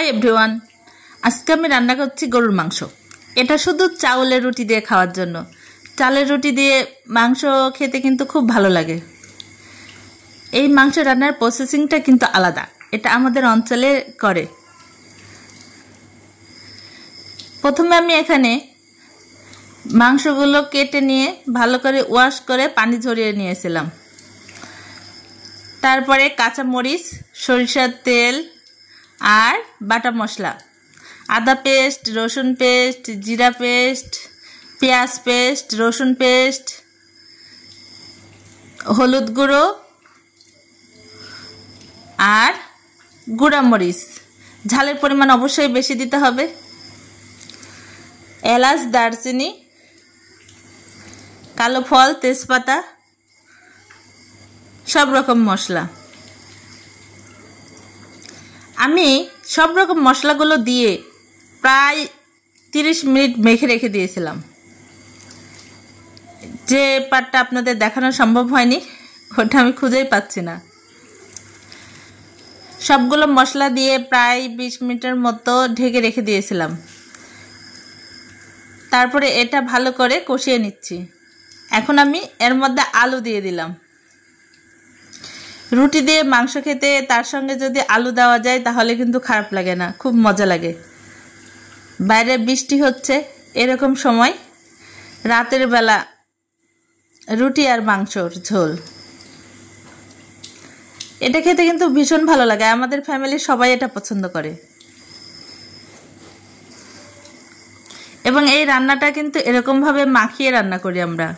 Hi everyone, আজকে আমি রান্না করছি গরুর মাংস। এটা শুধু চাউলের রুটি দিয়ে খাওয়ার জন্য। চালের রুটি দিয়ে মাংস খেতে কিন্তু খুব ভালো লাগে। এই মাংস রান্নার প্রসেসিংটা কিন্তু আলাদা, এটা আমাদের অঞ্চলে করে। প্রথমে আমি এখানে মাংসগুলো কেটে নিয়ে ভালো করে ওয়াশ করে পানি ঝরিয়ে নিয়েছিলাম। তারপরে কাঁচা মরিচ, সরিষার তেল আর বাটা মশলা, আদা পেস্ট, রসুন পেস্ট, জিরা পেস্ট, পেঁয়াজ পেস্ট, রসুন পেস্ট, হলুদ গুঁড়ো আর গুঁড়া মরিচ। ঝালের পরিমাণ অবশ্যই বেশি দিতে হবে। এলাচ, দারচিনি, কালো ফল, তেজপাতা, সব রকম মশলা। আমি সব রকম মশলাগুলো দিয়ে প্রায় 30 মিনিট মেখে রেখে দিয়েছিলাম। যে পার্টটা আপনাদের দেখানো সম্ভব হয়নি ওটা আমি খুঁজেই পাচ্ছি না। সবগুলো মশলা দিয়ে প্রায় 20 মিনিটের মতো ঢেকে রেখে দিয়েছিলাম। তারপরে এটা ভালো করে কষিয়ে নিচ্ছি। এখন আমি এর মধ্যে আলু দিয়ে দিলাম। রুটি দিয়ে মাংস খেতে তার সঙ্গে যদি আলু দেওয়া যায় তাহলে কিন্তু খারাপ লাগে না, খুব মজা লাগে। বাইরে বৃষ্টি হচ্ছে, এরকম সময় রাতের বেলা রুটি আর মাংসর ঝোল, এটা খেতে কিন্তু ভীষণ ভালো লাগে। আমাদের ফ্যামিলির সবাই এটা পছন্দ করে। এবং এই রান্নাটা কিন্তু এরকমভাবে মাখিয়ে রান্না করি আমরা,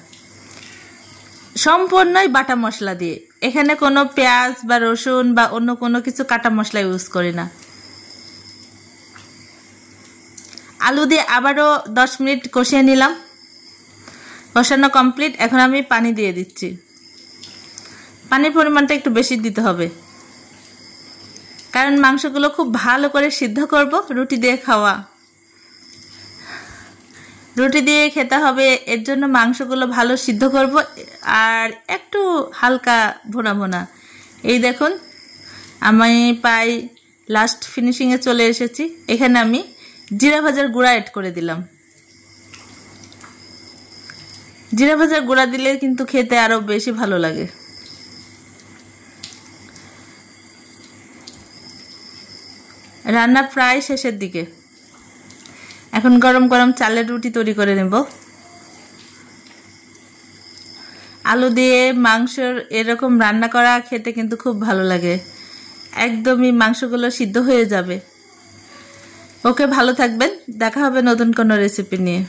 সম্পূর্ণই বাটা মশলা দিয়ে। এখানে কোনো পেঁয়াজ বা রসুন বা অন্য কোনো কিছু কাটা মশলা ইউজ করি না। আলু দিয়ে আবারও 10 মিনিট কষিয়ে নিলাম। কষানো কমপ্লিট। এখন আমি পানি দিয়ে দিচ্ছি। পানির পরিমাণটা একটু বেশি দিতে হবে, কারণ মাংসগুলো খুব ভালো করে সিদ্ধ করব। রুটি দিয়ে খাওয়া, রুটি দিয়ে খেতে হবে, এর জন্য মাংসগুলো ভালো সিদ্ধ করব আর একটু হালকা ভোনা ভোনা। এই দেখুন, আমি প্রায় লাস্ট ফিনিশিংয়ে চলে এসেছি। এখানে আমি জিরা ভাজার গুঁড়া অ্যাড করে দিলাম। জিরা ভাজার গুঁড়া দিলে কিন্তু খেতে আরও বেশি ভালো লাগে। রান্না প্রায় শেষের দিকে। এখন গরম গরম চালের রুটি তৈরি করে নেব। আলু দিয়ে মাংসর এরকম রান্না করা খেতে কিন্তু খুব ভালো লাগে। একদমই মাংসগুলো সিদ্ধ হয়ে যাবে। ওকে, ভালো থাকবেন। দেখা হবে নতুন কোনো রেসিপি নিয়ে।